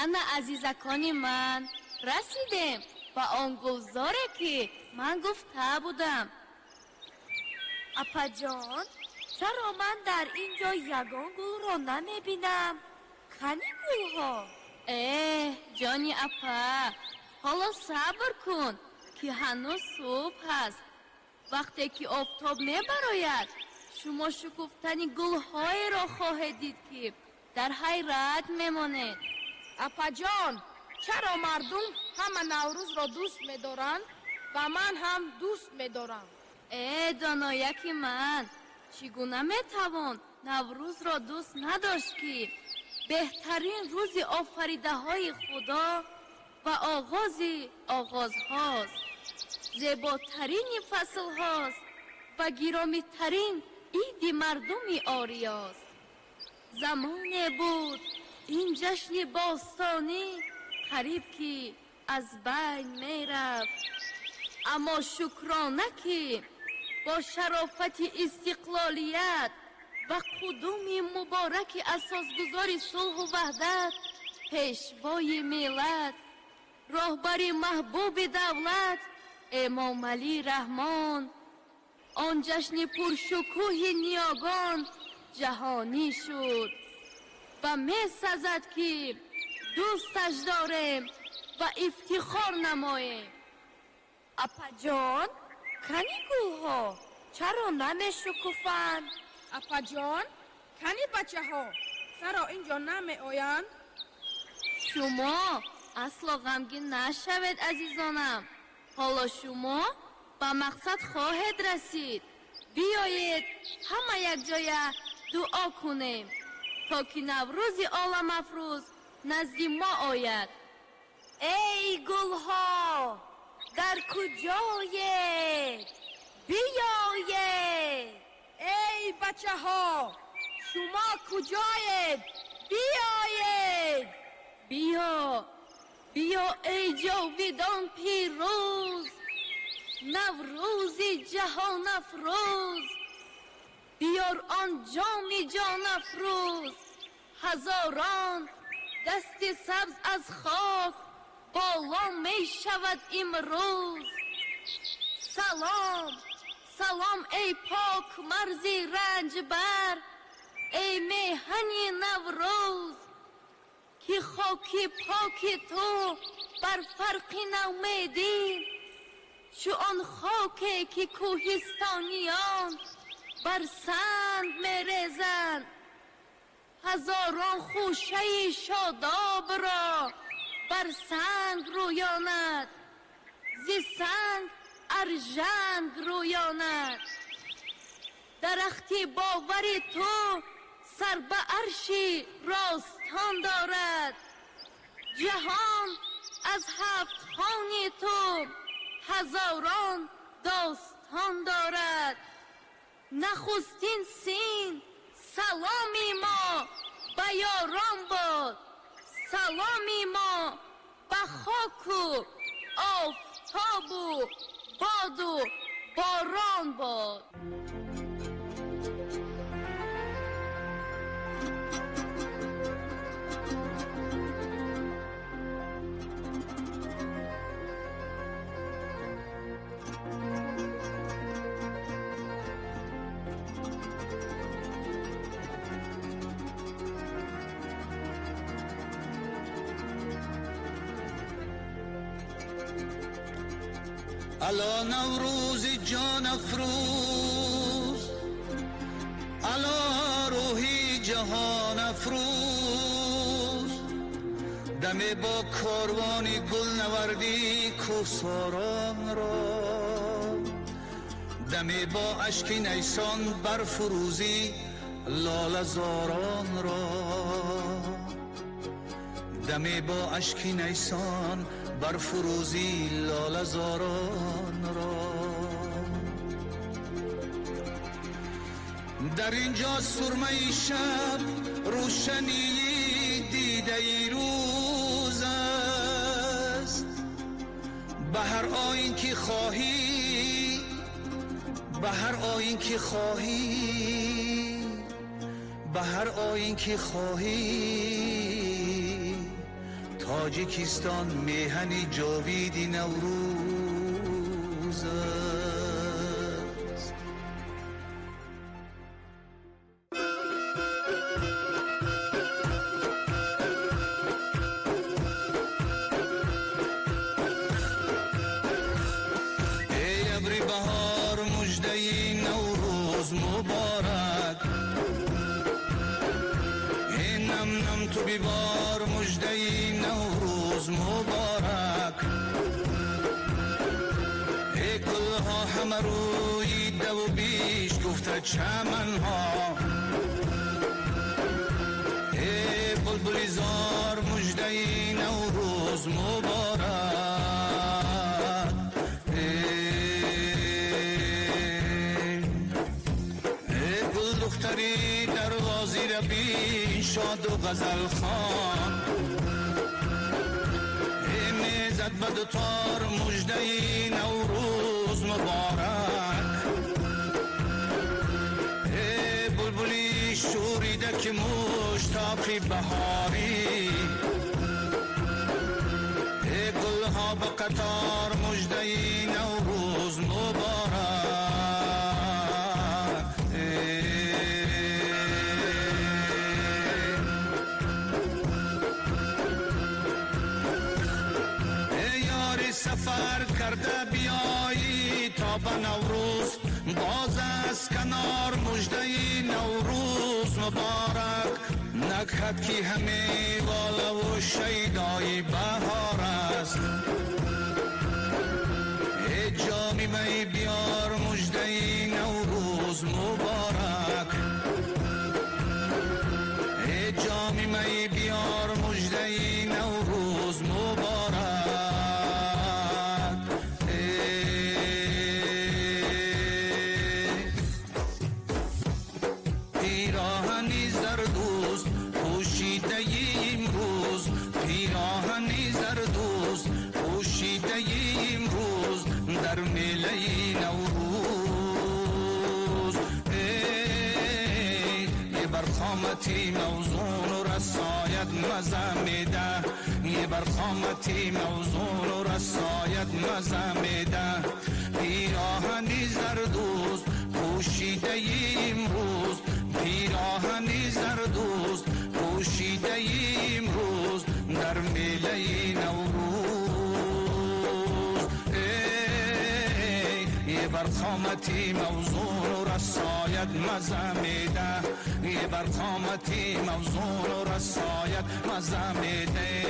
ана азизакони ман, расидем ба он гулзоре ки ман гуфта будам. апаҷон, чаро ман дар ин ҷо ягон гулро намебинам? кани гулҳо? ҷони апа, ҳоло сабр кун ки ҳанӯз субҳ ҳаст. вақте ки офтоб мебарояд, шумо шукуфтани гулҳоеро хоҳед дид ки дар ҳайрат мемонед. апаҷон, чаро мардум ҳама наврӯзро дӯст медоранд ва ман ҳам дӯст медорам? донояки ман, чӣ гуна метавон наврӯзро дӯст надошт ки беҳтарин рӯзи офаридаҳои худо ва оғози оғозҳост, зеботарини фаслҳост ва гиромитарин иди мардуми ориёст. замоне буд ин ҷашни бостонӣ қариб ки аз байн мерафт, аммо шукрона ки бо шарофати истиқлолият ва қудуми мубораки асосгузори сулҳу ваҳдат, пешвои миллат, роҳбари маҳбуби давлат эмомалӣ раҳмон, он ҷашни пуршукӯҳи ниёгон ҷаҳонӣ шуд ва месазад ки дӯсташ дорем ва ифтихор намоем. апаҷон, кани гулҳо чаро намешукуфанд? апаҷон, кани бачаҳо чаро ин ҷо намеоянд? шумо асло ғамгин нашавед азизонам, ҳоло шумо ба мақсад хоҳед расид. биёед ҳама якҷоя дуо кунем то ки наврӯзи оламафрӯз назди мо ояд. эй гулҳо, дар куҷоед? биёед! эй бачаҳо, шумо куҷоед? биёед! биё эй ҷовидон пирӯз, наврӯзи ҷаҳонафрӯз. биёр он ҷоми ҷонафрӯз, ҳазорон дасти сабз аз хок боло мешавад имрӯз. салом, салом эй пок марзи ранҷбар, эй меҳани наврӯз, ки хоки поки ту бар фарқи навмедӣ, чу он хоке ки кӯҳистониён бар санг мерезанд. ҳазорон хушаи шодобро бар санг рӯёнад, зи санг аржанг рӯёнад. дарахти бовари ту сар ба арши ростон дорад. ҷаҳон аз ҳафтхони ту ҳазорон достон дорад. нахустин син саломи мо ба ёрон бод, саломи мо ба хоку офтобу боду борон бод. الا نوروز جان افروز، الا روحی جهان افروز، دم با کاروان گل نوردی کوهساران را، دم با اشک نیسان برفروزی لاله زاران را، دم با اشک نیسان برفروزی لاله زاران را. در اینجا سرمه شب روشنی دیده ای روز است، به هر آیین که خواهی، به هر آیین که خواهی، به هر آیین که خواهی تاجیکستان میهنی جاویدی نوروز است. ای ابری بهار مژده‌ای نوروز مبارک، ای نم نم تو بیبار مژده‌ای نوروز مبارک، ای گلها همه روی دو و بیش گفته چمنها، ای بلبلی زار مژده‌ای نوروز مبارک، ای گل دختری دروازی ربی شاد و غزل خان، ای میزد به دوتار مژده‌ای نوروز مبارک، ای بلبلی شوریده که مشتاقی بهاری، ای گلها به قطار مژده‌ای نوروز مبارک، سفر کرده بیایی تا به نوروز، باز از کنار مژده‌ای نوروز مبارک، نکهت کی همه والا و شیدای بهار است، ای جامی می بیار مژده‌ای نوروز مبارک، ای جامی می بیار مژده‌ای نوروز مبارک، پیراهنی زردوز پوشیده امروز، پیراهنی زردوز پوشیده امروز در میله نوروز، یه برخامتی موزون و رسایت مزه میده، یه برخامتی موزون و رسایت مزه میده، پیراهنی زردوز پوشیده امروز، پیراهنی زردوز پوشیده امروز در میله نوروز، یه برخامتی موزون و رسایت مزه میده، یه برخامتی موزون و رسایت مزه میده.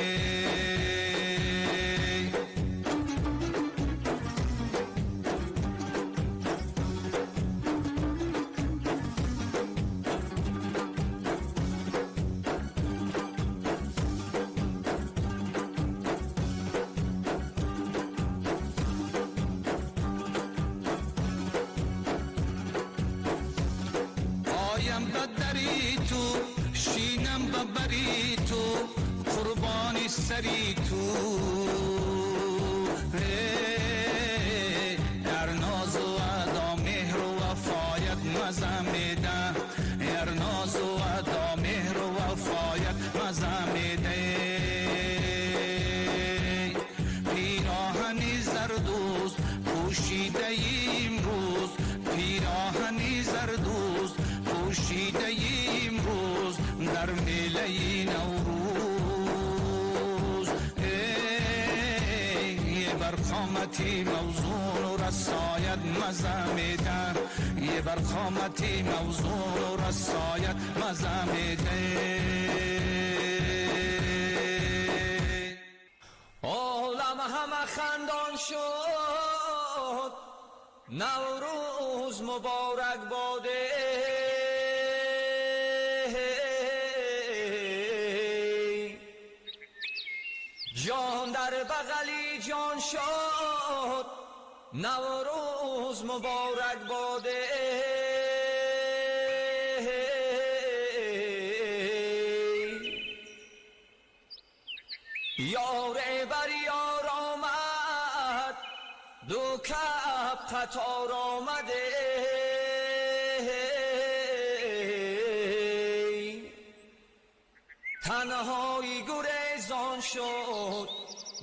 شینم ببری تو قربانی سری تو، در ناز و ادا مهر و وفایت مزه میده، در ناز و ادا مهر و وفایت مزه میده، پیراهنی زردوز پوشیده امروز، پیراهنی زردوز پوشیده امروز در میله نوروز، یه برخامتی موزون و رسایت مزه میده، یه برخامتی موزون و رسایت مزه میده. عالم همه خندان شد نوروز مبارک باده، جان در بغلی جان شد نوروز مبارک باده، یار بر یار آمد دو کف قطار آمده، تنهایی گریز خزان شد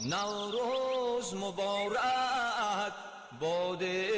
نوروز مبارک باده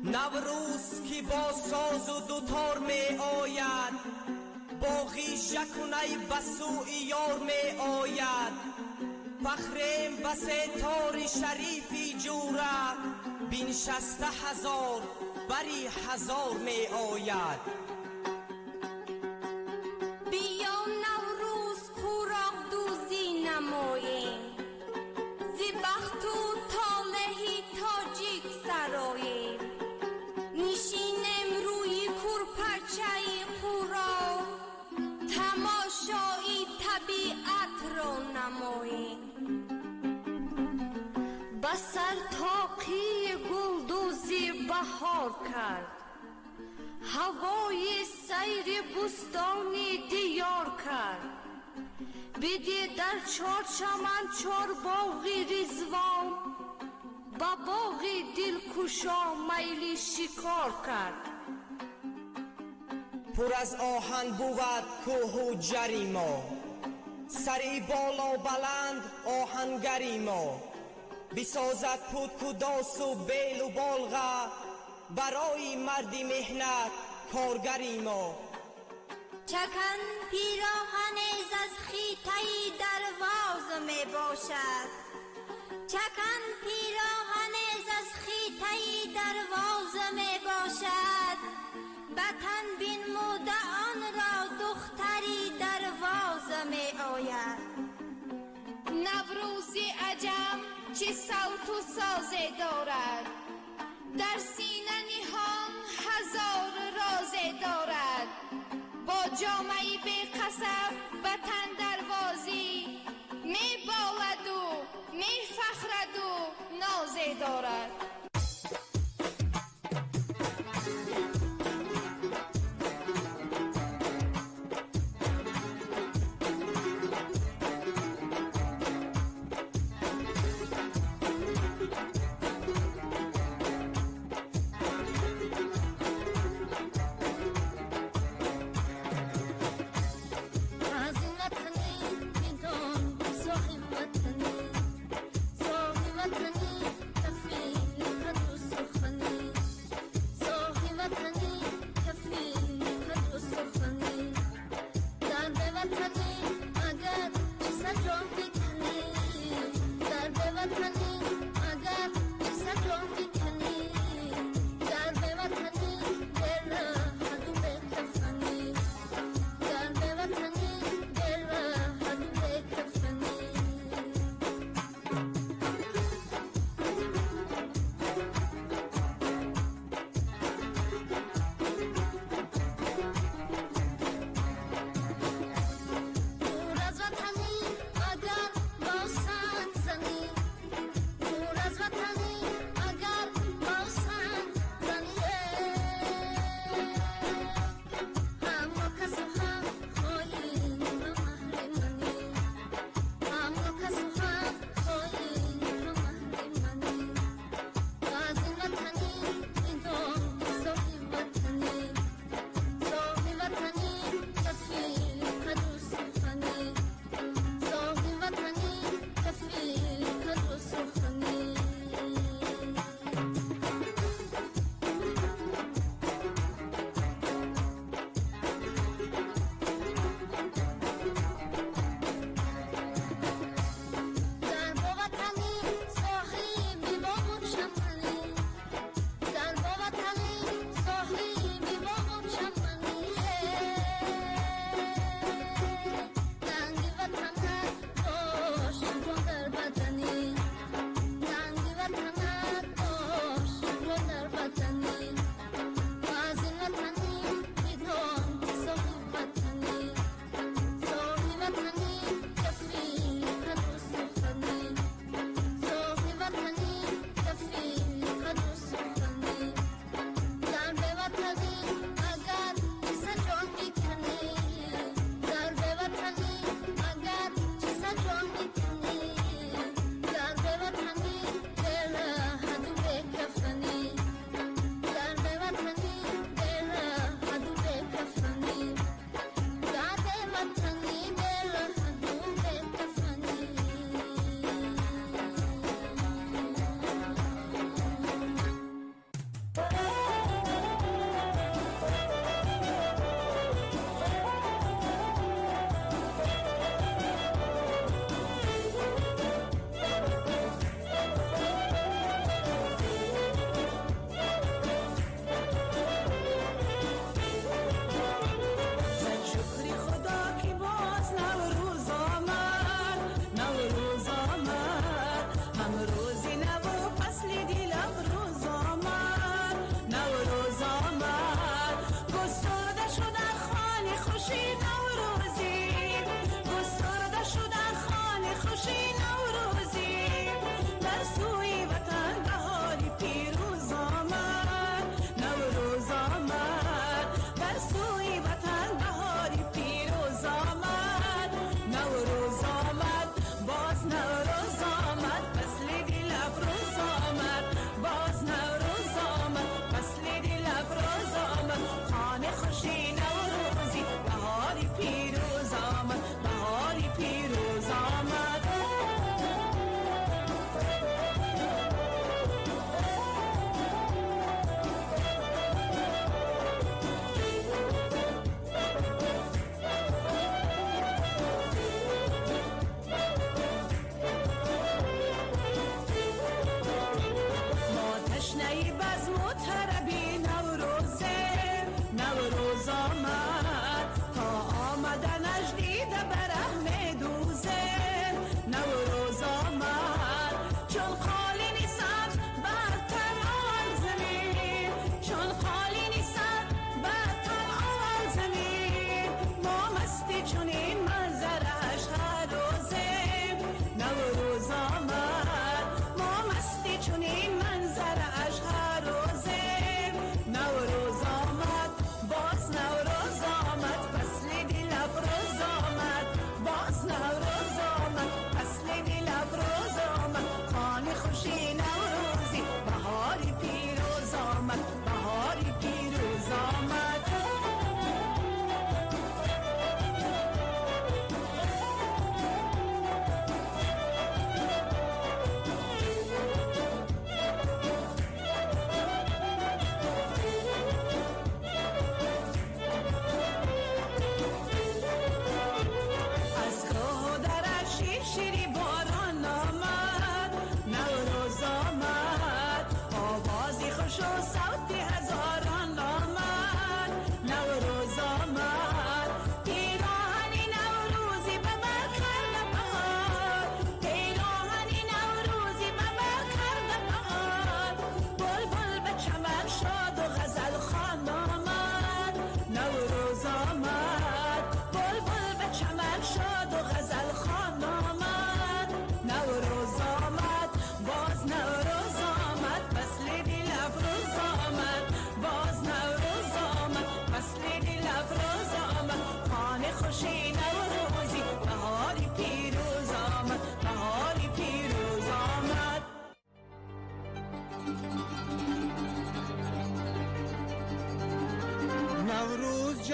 نوروز کی با ساز و دوتار می آید باقی شکنی بسوی یار می آید فخریم بس تار شریفی جورا بین 60,000 بری 1000 می آید بیا نوروز خوراک دوزی نماییم زی بخت و طالهی تاجیک سراییم نشینیم روی کورپرچه خوراک تماشایی طبیعت را نماییم بسر تاقی گلدوزی بهار کرد هوای سیر بستانی دیار کرد بیدی در 4 چمن 4 باغی رضوان با باغی دلکشا میلی شکار کرد پر از آهن بود کوه و جری ما سری بالا بلند آهنگری ما بسازد پود و داس و بیل و بالغه برای مردی مهنت کارگری ما چکن پیراهن از خیطه درواز می باشد چکن پیراهن از خیطه درواز می باشد بطن بین مودعان را دختری درواز می آید نوروزی عجم چه صوت و سازه دارد در سینه نهان 1000 رازه دارد با جامعی به قصب وطن دروازی می بالد و می فخرد و نازه دارد صاحب وطني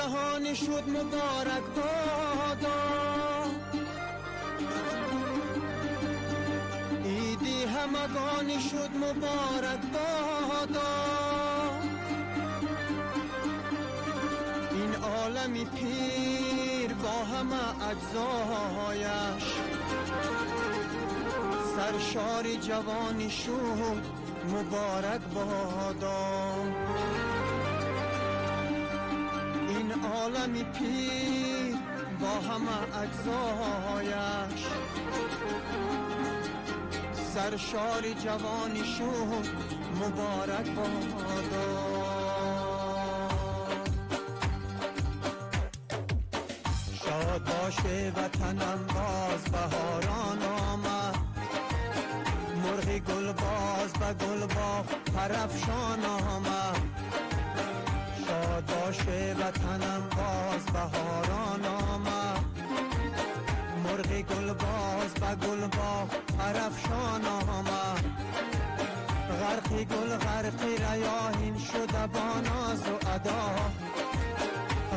جهان شد مبارک بادا، عیدی همگانی شد مبارک بادا. این عالمی پیر با همه اجزایش، سرشار جوانی شد مبارک بادا. این عالمی پیر با همه اجزایش، سرشار جوانی شد مبارک بادا. شاد باشه وطنم باز بهاران آمد، مرغ گل باز به گل باغ پرافشان آمد. شاد باشه وطنم باز بهاران آمد، مرغ گل باز به گل باغ پرافشان آمد. غرق گل غرق ریاحین شده با ناز و ادا،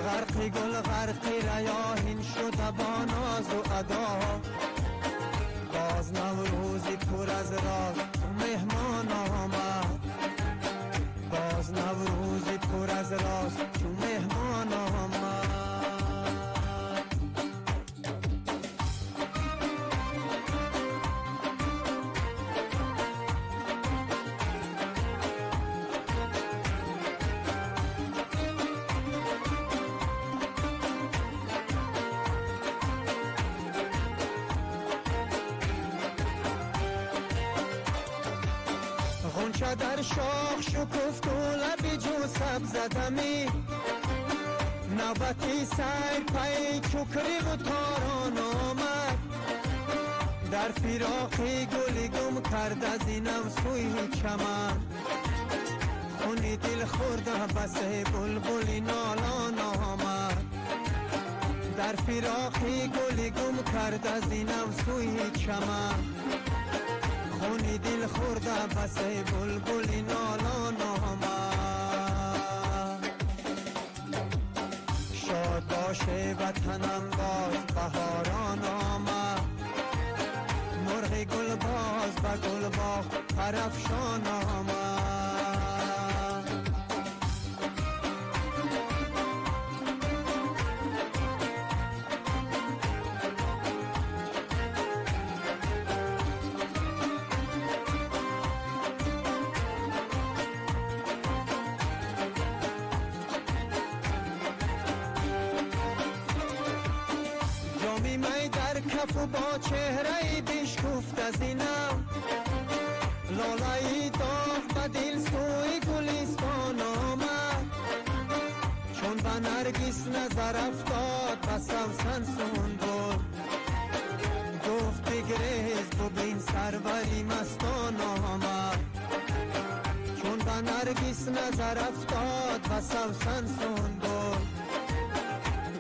غرق گل غرق ریاحین شده با ناز و ادا. باز نوروزی پر از راز مهمان آمد، باز نوروزی پر از راز مهمان آمد. غنچه در شاخ شکفت و لب جو سب زدمی، نوبتی سیر پی چکری و تاران آمد. در فراقی گلی گم کرد از اینم سوی چمن، خونی دل خورده بسه بلبلی نالان آمد. در فراقی گلی گم کرد از اینم سوی چمن، خونی دل خورده بسه بلبلی نالان آمد. شاد باشه وطنم باز بهاران آمد، مرغ گل باز به گل باغ پرافشان آمد. کف و با چهره بشکفت از اینم، لالایی داغ به دل سوی گلستان آمد. چون به نرگس نظر افتاد به سوسن سنبل، گفت بگریز ببین سروری مستان آمد. چون به نرگس نظر افتاد به سوسن سنبل،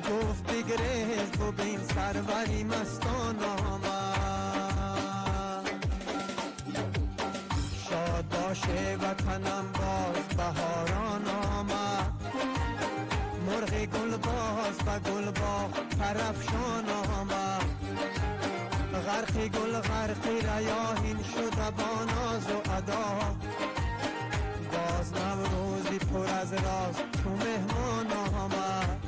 گفت بگریز ببین سروری مستان آمد. شاد باشه وطنم باز بهاران آمد، مرغ گل باز به گل باغ پرافشان آمد. غرق گل غرق ریاحین شده با ناز و ادا، باز نوروزی پر از راز تو مهمان آمد.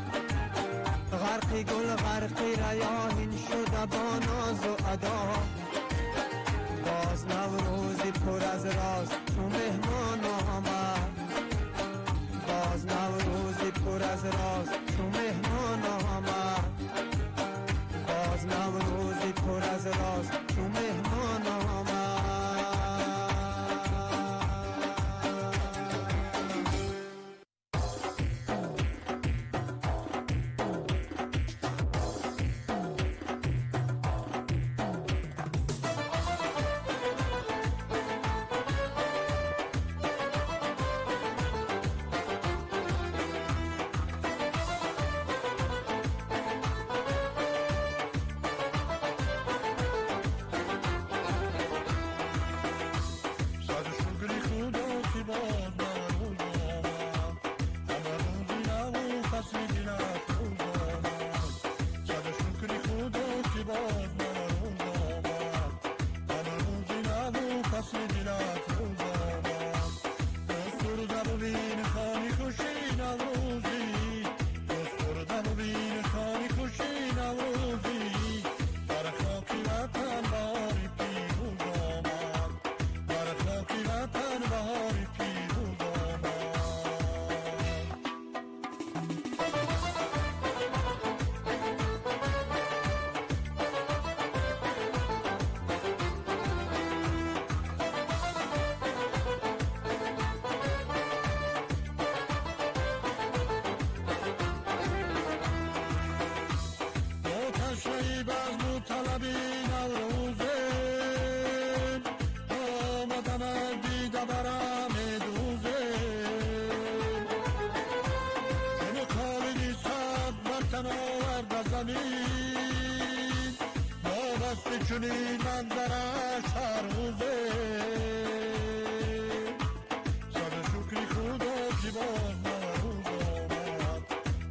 غرق گل غرق ریاحین شده با ناز و ادا، باز نوروزی پر از راز تو مهمان آمد. باز نوروزی پر از راز تو مهمان آمد، باز نوروزی پر از راز تو مهمان آمد. دلت روز آمد دستور ببین خانی خوشی نوروزی دستور ببین خانی خوشی نوروزی بر خاکی وطن بهاری پیروز آمد بر خاکی وطن بهاری پیروز آمد آتشی بزم و طلبی نوروزه آمدن از دیده برم دوزه چون خالدی صد برتن آورد زمین وابسته چنین منظرش هر روزه صد شکری خدا که باز نوروز آمد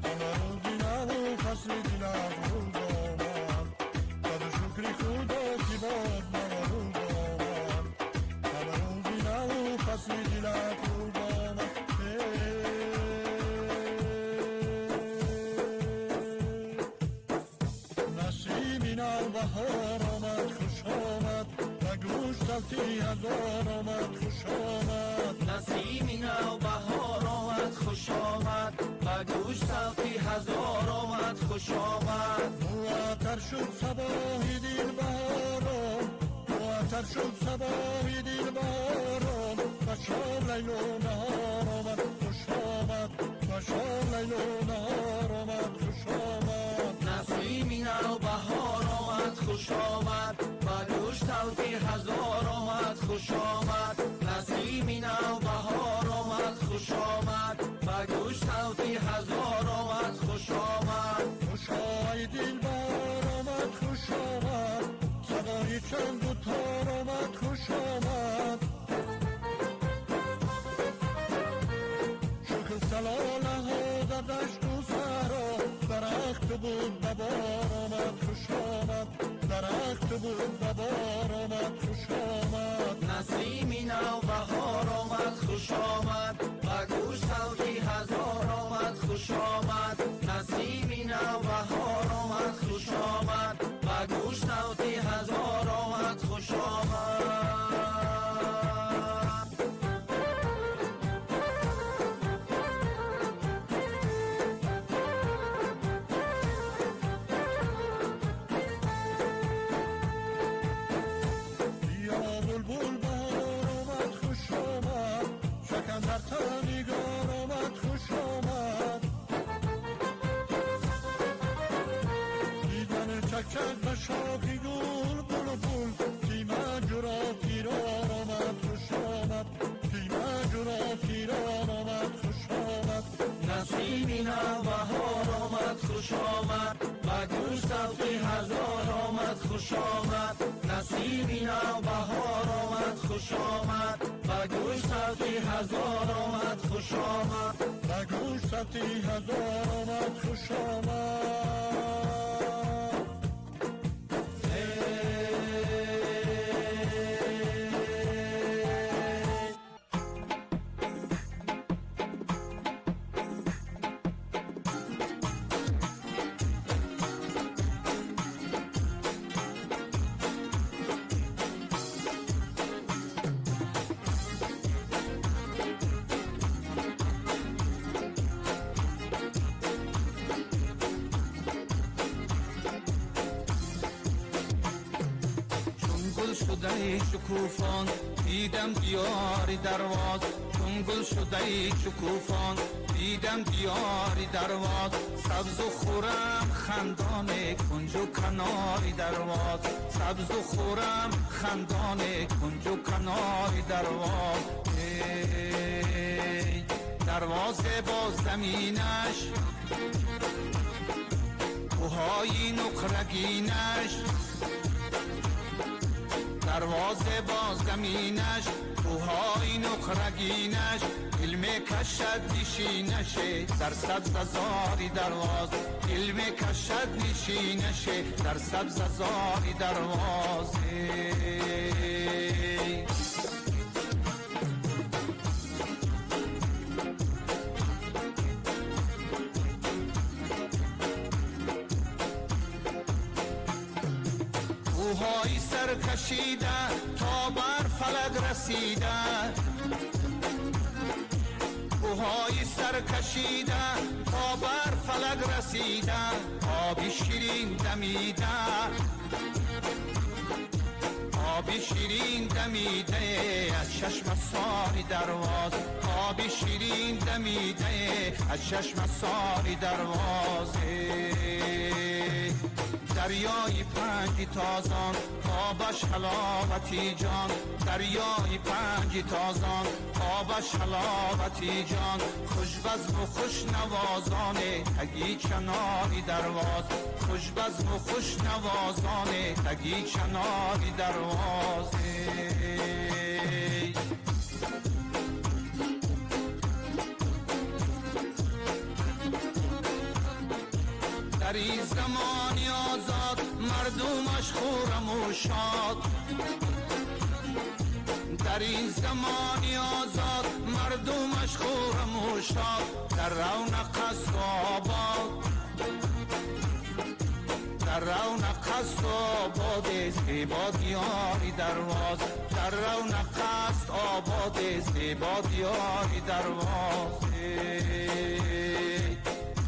نوروزی نو فصل دل از روز آمد صد شکری خدا که باز نوروز آمد نوروزی نو فصل دل از روز آمد نسیمی نو بهار آمد خوش آمد و گوش سلطی هزار آمد خوش آمد نسیمی نو بهار آمد خوش آمد و گوش سلطی هزار آمد خوش آمد معطر شد صباحی دل بهاران معطر شد صباحی دل بهاران و شام لیل و نهار آمد خوش آمد و شام لیل و نهار آمد خوش آمد نسیمی نو بهار آمد خوش آمد و گوش سلطی هزار آمد خوش آمد نسیمی نو بهار آمد خوش آمد و گوش سلطی هزار آمد خوش آمد خوش آی دل بهار آمد خوش آمد صدای چند و تار آمد خوش آمد شکل سلاله ها در دشت و صحرا درخت بود ببار آمد خوش آمد درخت بود ببار آمد خوش آمد نسیمی نو بهار آمد خوش آمد و گوش سلطی هزار آمد خوش آمد نسیمی نو بهار آمد خوش آمد و گوش سلطی هزار آمد خوش آمد بیا بلبل بهار آمد خوش آمد شکن در تنیگار آمد خوش آمد دیدن چکچک به شاخی گل بلبل تیمه جرا پیران آمد خوش آمد تیمه جرا پیران آمد خوش آمد نسیمی نو بهار آمد خوش آمد و گوش سلطی هزار آمد خوش آمد نسیمی نو بهار آمد خوش آمد و گوش سلطی هزار آمد خوش آمد و گوش سلطی هزار آمد خوش آمد شده شکوفان دیدم دیاری درواز چون گل شده شکوفان دیدم دیاری درواز سبز و خورم خندان کنج و کناری درواز سبز و خورم خندان کنج و کناری درواز دروازه با زمینش کوههای نقرگینش دروازه با زمینش کوههای نقرگینش علم کشد نشینشه در سبز زاری درواز علم کشد نشینشه در سبز زاری دروازه کوههای سر کشیده تا بر فلک رسیده کوههای سر کشیده تا بر فلک رسیده آبی شیرین دمیده آبی شیرین دمیده از چشم ساری درواز آبی شیرین دمیده از چشم ساری دروازه دریای پنج تازان آبش حلاوتی جان دریای پنج تازان آبش حلاوتی جان خوش بزم و خوش نوازانه تگی کناری درواز خوش بزم و خوش نوازانه تگی کناری دروازه در این زمانی آزاد مردمش خورم و شاد در این زمانی آزاد مردمش خورم و شاد در رونق است آباد در رونق است آباد زیبا دیاری درواز در رونق است آباد زیبا دیاری دروازه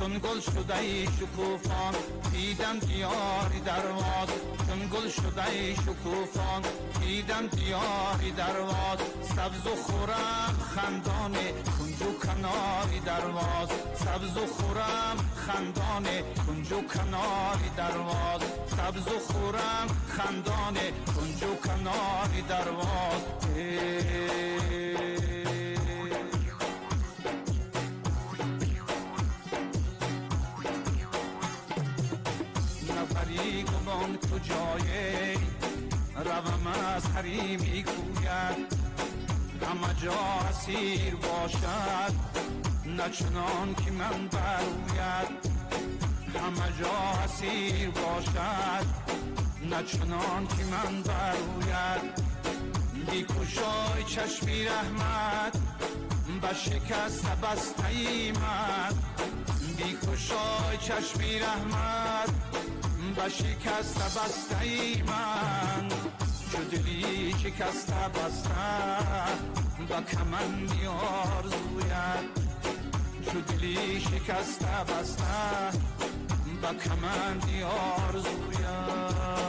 چون گل شده ای شکوفان دیدم دیاری درواز چون گل شده ای شکوفان دیدم دیاری درواز سبز و خورم خندانه کنج و کناری درواز سبز و خورم خندانه کنج و کناری درواز سبز و خورم خندانه کنج و کناری درواز نفری گمان کجایی روم از حریمی گوید همه جا اسیر باشد نه چنان که من بروید همه جا اسیر باشد نه چنان که من بروید بیکوشای چشمی رحمت به شکست بسته ایمد بیکوشای چشمی رحمت به شکست بسته ای من چو دلی شکسته بسته با کمندی آرزویت چو دلی شکسته بسته با کمندی آرزویت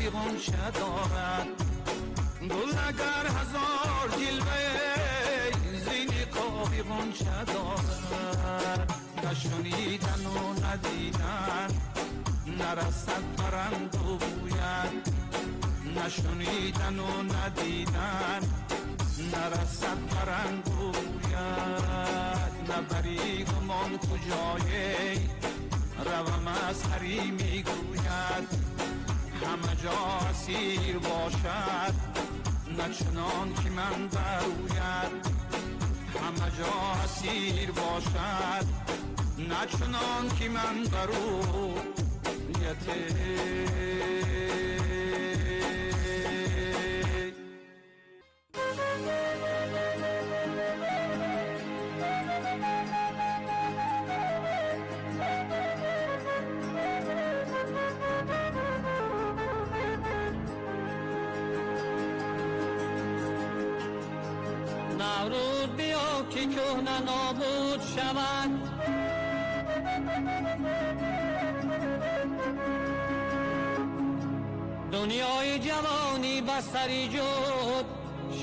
غنچه دارد گل اگر هزار جلوه زین قابی غنچه دارد نشنیدن و ندیدن نرسد پرند و بوید نشنیدن و ندیدن نرسد پرند و بوید نبری گمان کجایی روم از حریمی گوید همه جا اسیر باشد نه چنان که من بروید همه جا اسیر باشد نه چنان که من بروید نوروز بیا که کهنه نابود شود دنیای جوانی بستری جد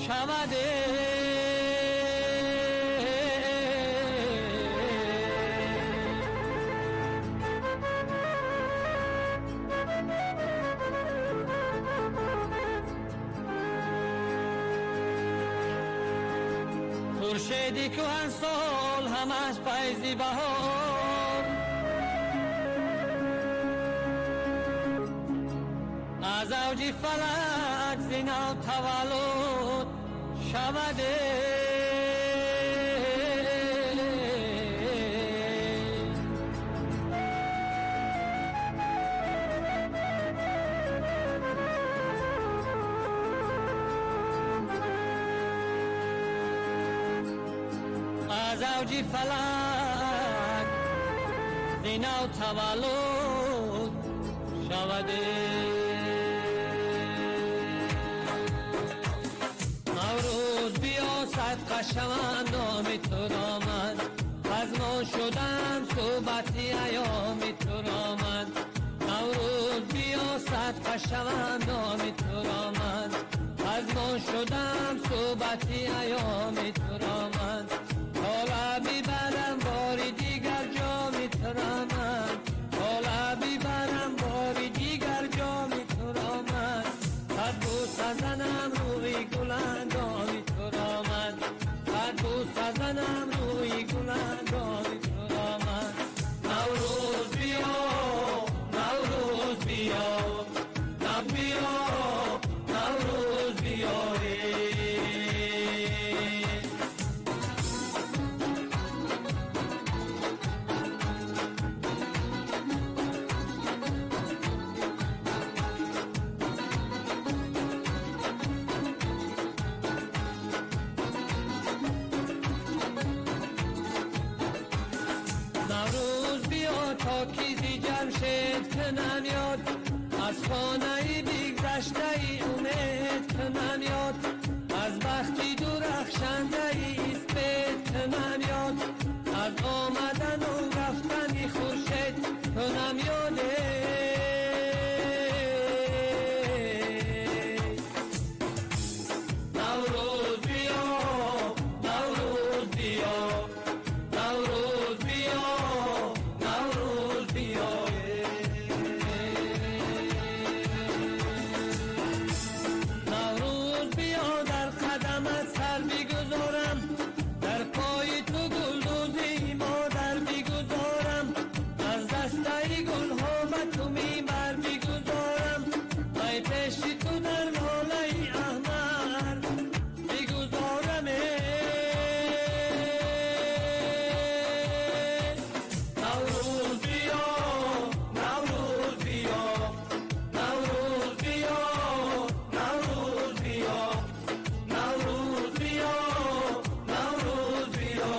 شوده خورشیدی که هر سال همش پاییزی بهار از اوج فلک زینا تولد شوده اوج فلک زینو تولد شوده. نوروز بیا صد قشنگ نام تو را من، از ما شدم صحبتی ایام تو را من. نوروز بیا صد قشنگ نام تو را من، از ما شدم صحبتی ایام تو را من. حالا بیبرم باری دیگر جام تو را من، حالا بیبرم باری دیگر جام تو را من. هر دوست زنم روی گلندام تو را من، هر دوست زنم روی گلندام تو را من. نوروز بیا، نوروز بیا، بیا نوروز بیا. نوروز بیا تا کیزی جمشید کنن یاد، از خانه بگذشته ای امید کنن یاد، از بختی درخشنده ای اسپید کنن یاد، از آمدن و رفتن خورشید کنم یاده. نوروز بیا، نوروز بیا، نوروز بیا، نوروز بیا. نوروز بیا در قدمت سر بگذارم، در پای تو گلدوزی مادر بگذارم، از دسته گل ها به تو میبر بگذارم، ای پیش تو در لاله احمر بگذارم. نوروز بیا، نوروز بیا، نوروز بیا، نوروز بیا، نوروز بیا، نوروز بیا.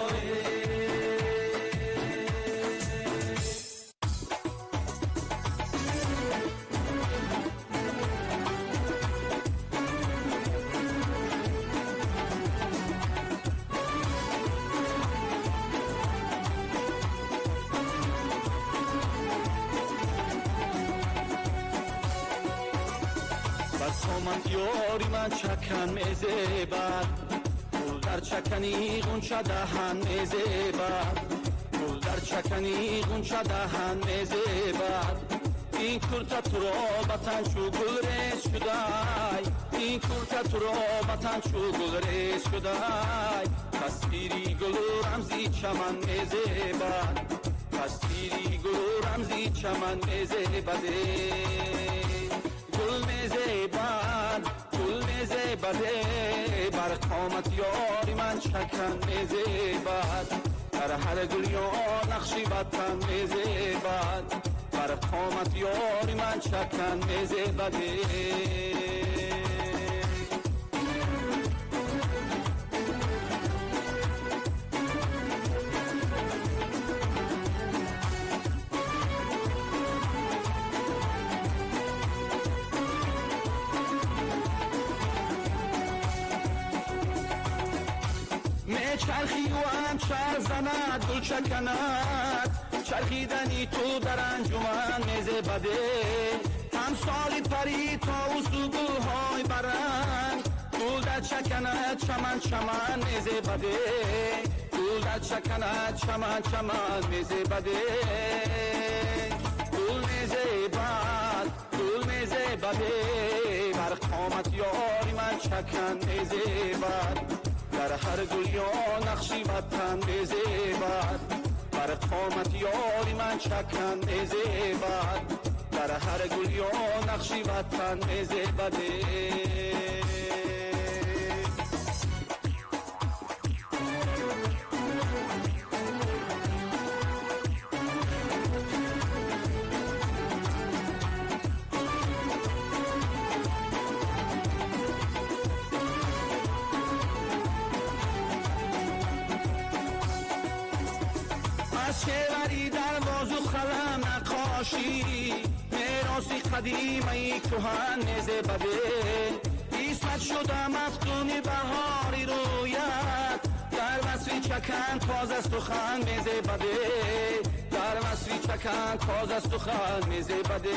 بس آمد یاری من چکن میزبد، گل در چکنی غنچه دهن میزبد، گل در چکنی غنچه دهن میزبد. این کرتا تو را بطن چو گل ریز شدای، این کرتا تو را بطن چو گل ریز شدای. تصویری گل و رمزی چمن میزبد، تصویری گل و رمزی چمن میزبده. گل میزبد، گل میزبده، بر قامت یاری من چکن میزبد، در هر گل یا نقشی وطن میزبد، بر قامت یاری من چکن میزبده. چرخی و چر زند گل چکند، چرخیدنی تو در انجمن میزبده. هم سالی پری تا و سوگل های برند، گل در چکند چمن چمن میزبده، گل در چکند چمن چمن میزبده. گل میزبد، گل میزبده، بر قامت یاری من چکن میزبد، در هر گل یا نقشی وطن میزبد، بر قامت یاری من چکن میزبد، در هر گل یا نقشی وطن میزبده. نقاشی میراثی قدیمی کهن بده اسمت شده مفتون بهاری رویت در وصفی چکن کاز است و خن میزه بده در وصفی چکن کاز است و خن میزه بده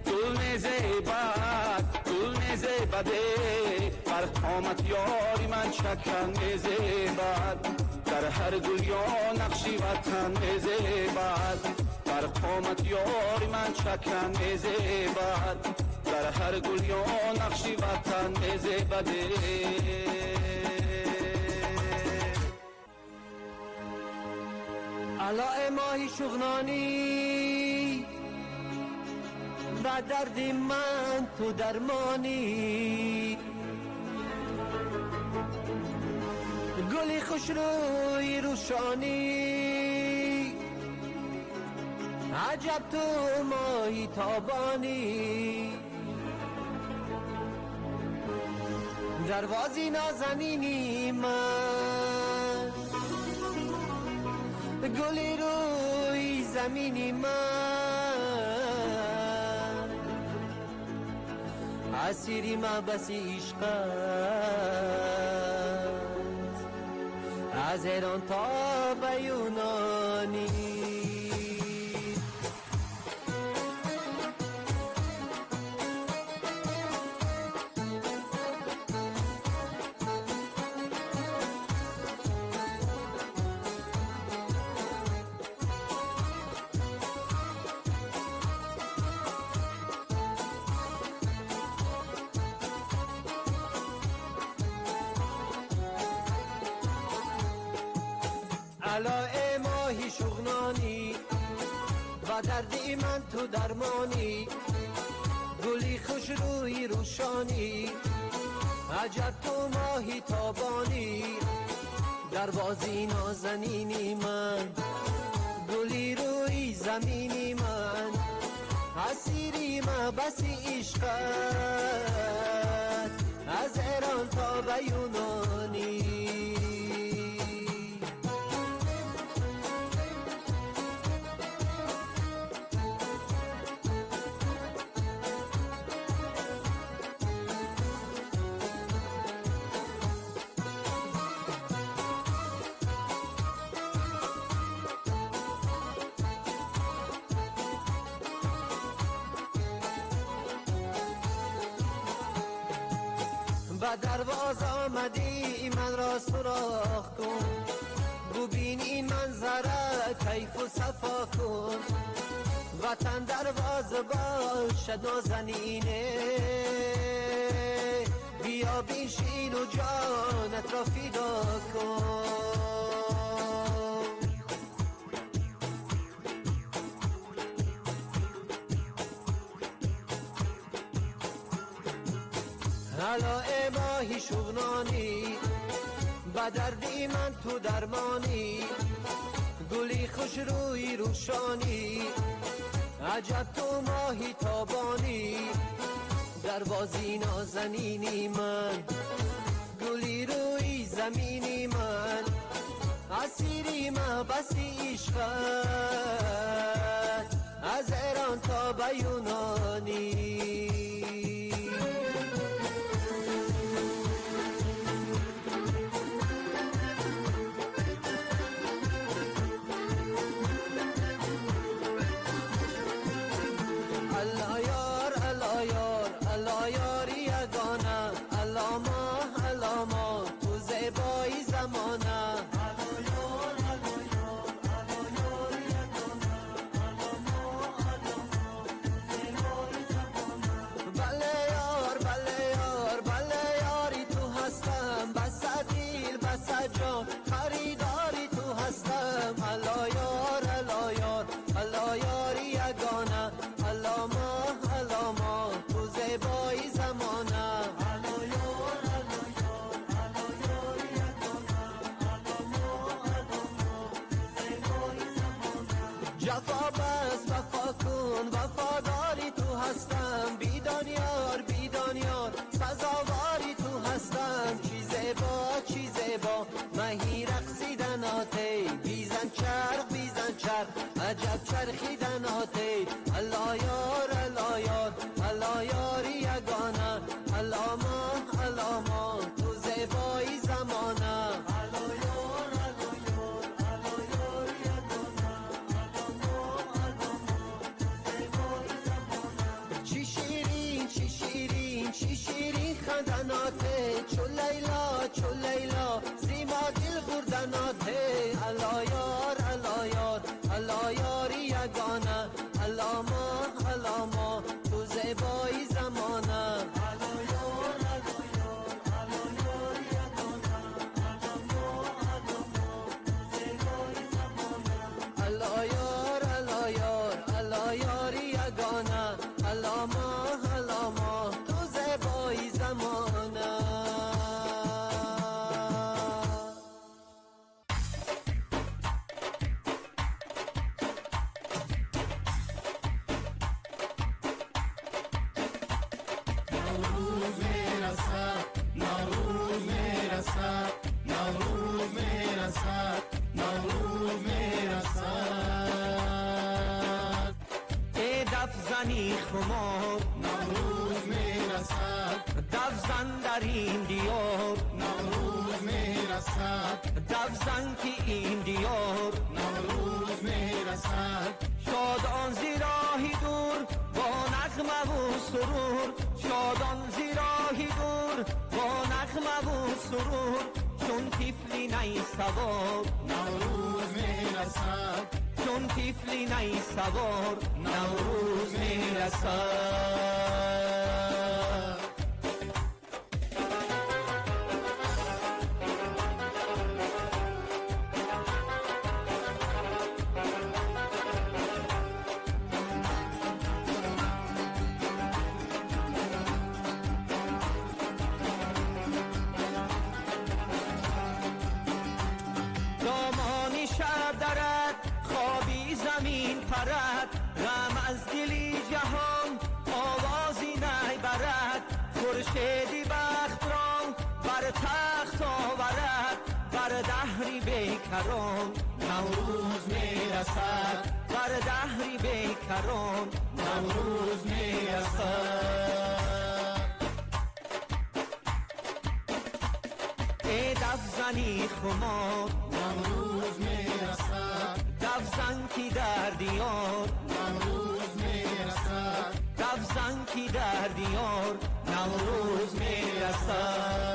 گل میزه بد گل میزه بده بر قامت یاری من چکن میزه بد در هر گل یا نقشی وطن میزه بد بر قامت یاری من چکن میزه بد در هر گل یا نقشی وطن میزه بده علای ماهی شغنانی و درد من تو درمانی گلی خوش روی روشانی عجب تو ماهی تابانی دروازی نازنینی من گلی روی زمینی من اسیری ما بسی عشقت از ایران تا به یونانی علای ماهی شغنانی و دردی من تو درمانی گلی خوش روی روشانی عجب تو ماهی تابانی دروازی نازنینی من گلی روی زمینی من اسیری ما بسی عشقت از ایران تا به یونانی و درواز آمدی من را سراخ کن ببین این منظره کیف و صفا کن وطن درواز باشد نازنینه بیا بنشین و جانت را فدا کن علای ماهی شغنانی با دردی من تو درمانی گلی خوش روی روشانی عجب تو ماهی تابانی دروازی نازنینی من گلی روی زمینی من اسیری ما بسی عشقت از ایران تا به یونانی جفا بس وفا کن وفاداری تو هستم بیدان یار سزاواری تو هستم چی زیبا مهی رقصیدناته بیزن چرخ عجب چرخی خدناته الله یار الله یار الله یاری یگانه الله ما تو زیبایی زمانه الله یار الله یار الله یاری یگانه الله ما تو زیبایی زمانه چی شیرین چی شیرین خدناته چو لیلا زیما دل بردناته الله یار الله یاری یگانه الله ما تو زیبایی زمانه الله یار الله یار الله یاری یگانه الله ما تو زیبایی زمانه الله یار الله یار الله یاری یگانه الله ما تو زیبایی زمانه خمار نوروز میرسد دف زن در این دیار نوروز میرسد دف زن که این دیار نوروز میرسد شادان زیراهی دور با نغمه و سرور شادان زیراهی دور با نغمه و سرور چون طفلی نی سوار نوروز میرسد چون طفلی نی سوار نوروز میرسد دامانی شب درد خوابی زمین پرد غم از دلی جهان آوازی نی برد خورشیدی بخت را بر تخت آورد بر دهری بیکران نوروز میرسد بر دهری بیکران نوروز میرسد ای دف زنی خمار نوروز میرسد دف زن کی در دیار نوروز میرسد دف زن کی در دیار نوروز میرسد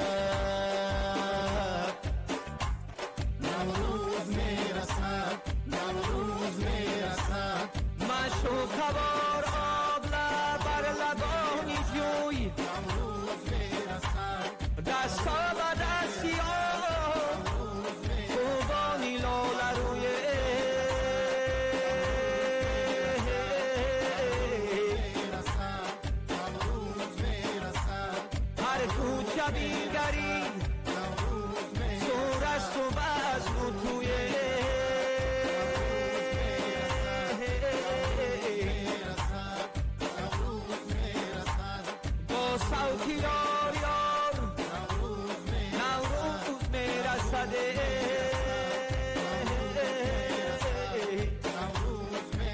نوروز میرسد نوروز میرسد مشو خوار آب بر لبانی جوی نوروز میرسد دستا و دستی خوبانی لاله روی هر کوچه بیگری سور است و بزم و توی با صوتی یار یار نوروز میرسد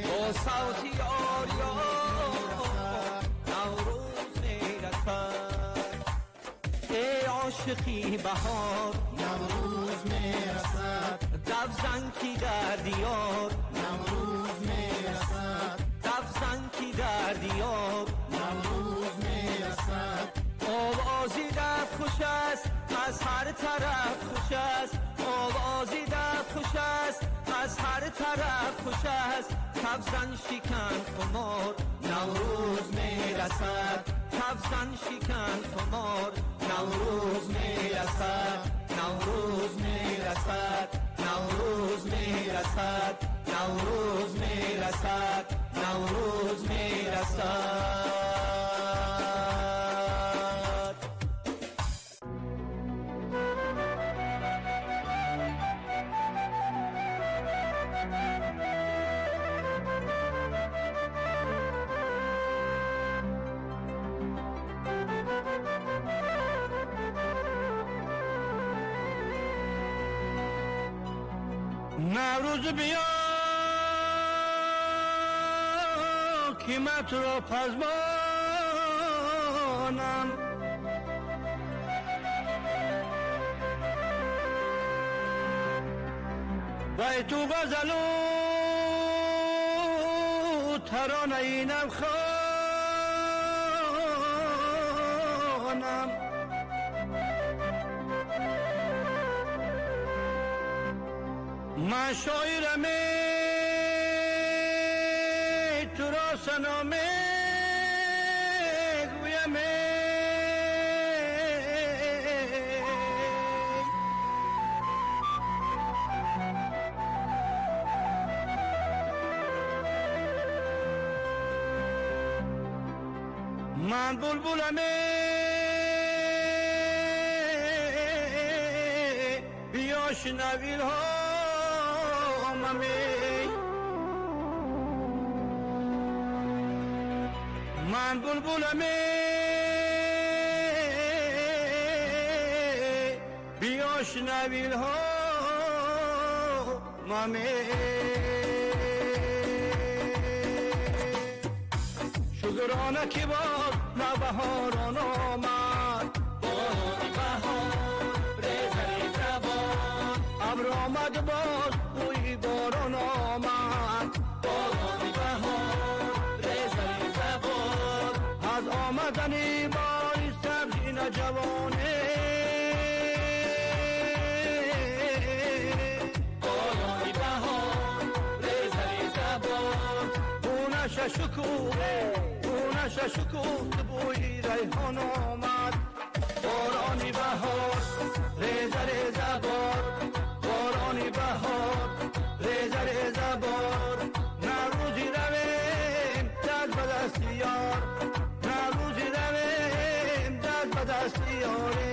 با صوتی یار یار نوروز میرسد ای عاشقی بهار نوروز میرسد دف زن کی در دیار نوروز میرسد دف زن کی در دیار نوروز میرسد آوازی دف خوش است از هر طرف خوش است آوازی دف خوش است از هر طرف خوش است کف زن شکن خمار نوروز میرسد کف زن شکن خمار نوروز میرسد نوروز میرسد نوروز میرسد نوروز میرسد نوروز میرسد نوروز بیاد که من تو را پزمانم وای تو غزل و ترانه اینم خوانم من شاعرم تو را سنامه گویم من بلبلم بیا شنویل هاممی من بلبلم بیا شنویل هاممی شکرانه که باز نوبهاران آمد باران بهار ریزه ریزه باد ابر آمد باز بوی باران آمد باران بهار ریزه ریزه باد از آمدنی باری سبزی نجوانه باران بهار ریزه ریزه باد بونش شکوه شکوه بوی ریحان آمد بارانی بهار ریزه ریزه باد بارانی بهار ریزه ریزه باد نوروزی رویم دست به دست یار نوروزی رویم دست به دست یاری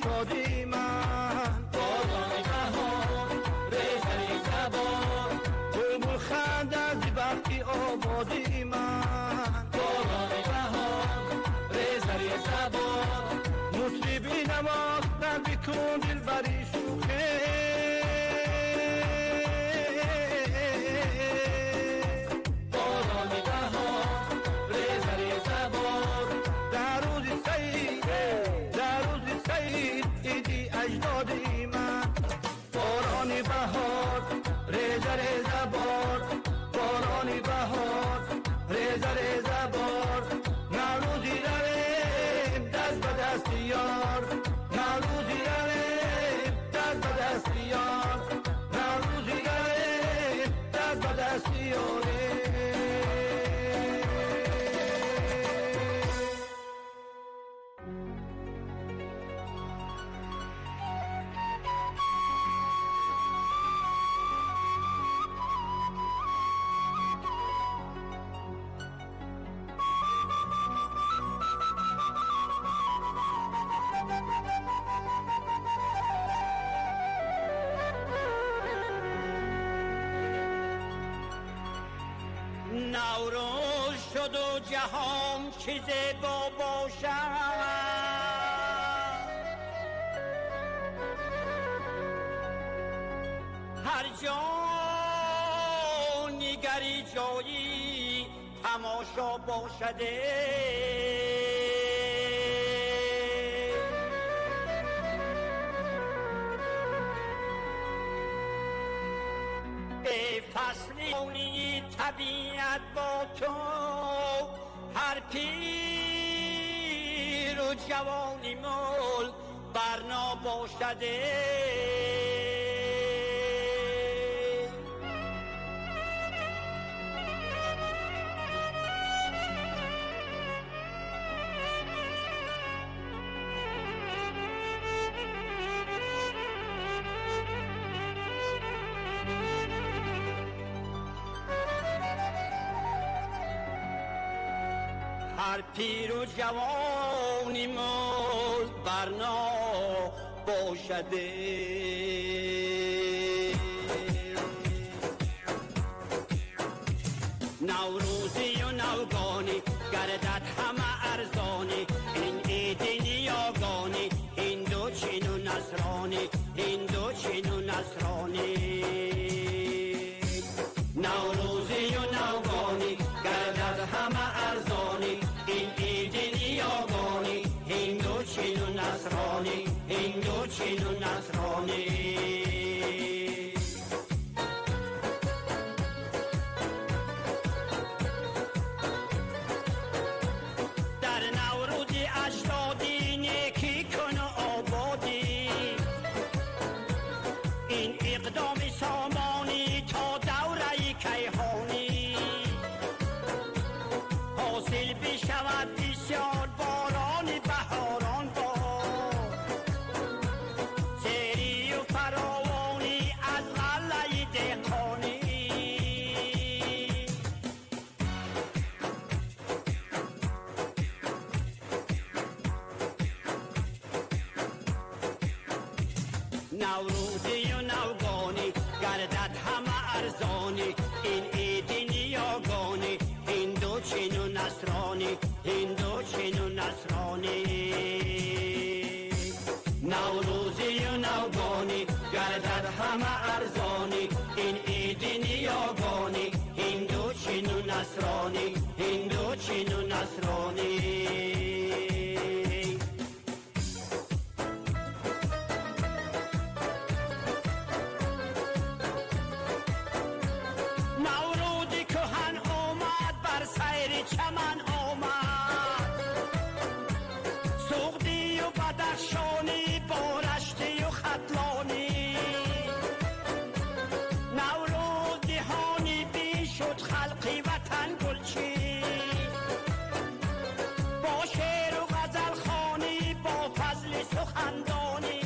شادی من بارانی بهار ریزه ریزه باد بلبل خند از وقتی آبادی من بارانی بهار ریزه ریزه باد مطربی نواز بکن دلبری شوخه بارانی بهار ریزه ریزه باد در روزی سعید ایدی اجدادی من بارانی بهار ریزه ریزه باد بارانی بهار ریزه ریزه باد نوروزی رویم دست به دست یار نوروزی رویم دست به دست یار نوروزی رویم دست به دست یاری نوروز شد و جهان چیز با باشد هر جا نگری جایی تماشا باشده ای فصلی طبیعت با تو هر پیر و جوانی مول برنا باشده هر پیر و جوانی مول برنا باشده نوروزی و نوگانی گردد همه ارزانی این عید نیاگانی هندو چین و نصرانی هندو چین و نصرانی نوروزی و نوگانی گردد همه ارزانی این عید نیاگانی هندو چین و نصرانی هندو چین و نصرانی نوروزی و نوگانی گردد همه ارزانی این عید نیاگانی هندو چین و نصرانی هندو چین و نصرانی نوروزی و نوگانی گردد همه ارزانی این عید نیاگانی هندو چین و نصرانی هندو چین و نصرانی چمن آمد سوغدی و بدخشانی بارشتی و خطلانی نوروز دهانی بی شد خلقی وطن گلچی با شعر و غزل خوانی با فضل سخندانی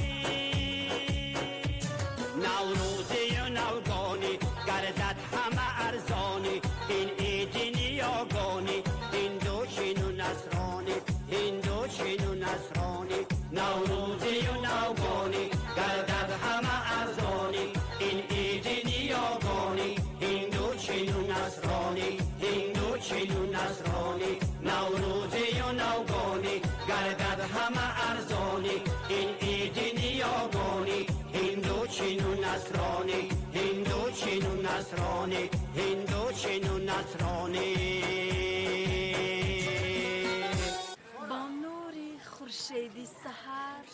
نوروزی و نوگانی گردد همه ارزانی این عید نیاگانی هندو چین و نصرانی هندو چین و نصرانی نوروزی و نوگانی گردد همه ارزانی این عید نیاگانی هندو چین و نصرانی هندو چین و نصرانی نوروزی و نوگانی گردد همه ارزانی این عید نیاگانی هندو چین و نصرانی هندو چین و نصرانی هندو چین و نصرانی با نور خورشیدی سحر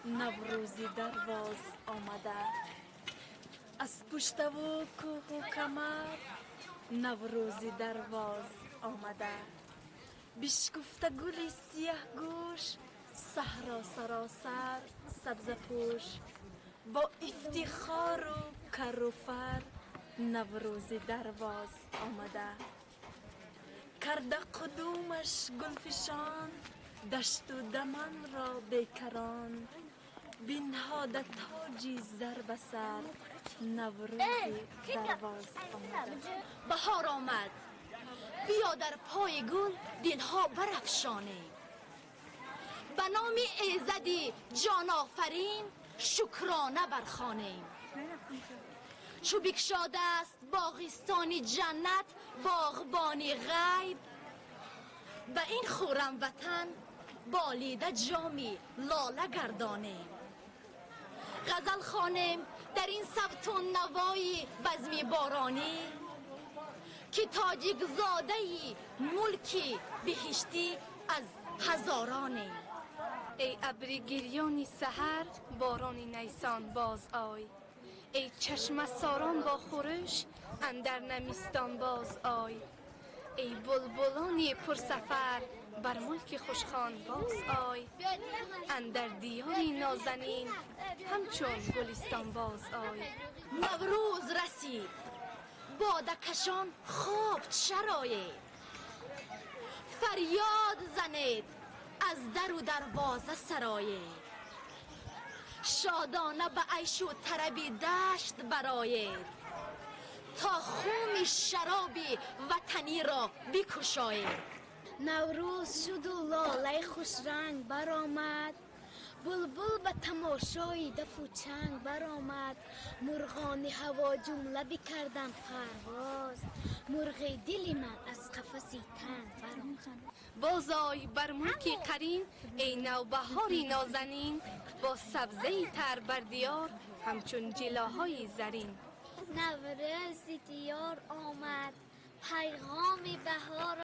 نوروزی درواز آمده از پشت و کوه و کمر نوروزی درواز آمده بشکفته گل سیاه گوش صحرا سراسر سبز پوش با افتخار و کر و فر نوروزی درواز آمده کرده قدومش گلفشان دشت و دمن را بیکران بنهاده تاجی زر به سر نوروزی درواز آمده بهار آمد بیا در پای گل دلها برافشانیم به نام ایزدی جان آفرین شکرانه برخوانیم چو بگشاده است باغستانی جنت باغبانی غیب به این خورم وطن بالیده جامی لاله گردانیم غزل خوانیم در این سبت و نوای بزمی بارانی که تاجیک زادهی ملکی بهشتی از هزارانیم ای ابری گریانی سحر بارانی نیسان باز آی ای چشم ساران با خورش اندر نمیستان باز آی ای بلبلانی پر سفر بر ملک خوشخوان باز آی اندر دیاری نازنین همچون گلستان باز آی نوروز رسید باده کشان خواب چرایید فریاد زنید از در و دروازه سرایید شادانه به عیش و طربی دشت برایید تا خون شرابی وطنی را بکشایید نوروز شد و لاله خوش رنگ برآمد بلبل به تماشای دف و چنگ برآمد، مرغان هوا جمله بکردند پرواز، مرغ دل من از قفسی تنگ برآمد. بازآی بر ملک قرین ای نوبهاری نازنین، با سبزه تر بر دیار همچون جلاهای زرین. نوروز دیار آمد، پیغام بهار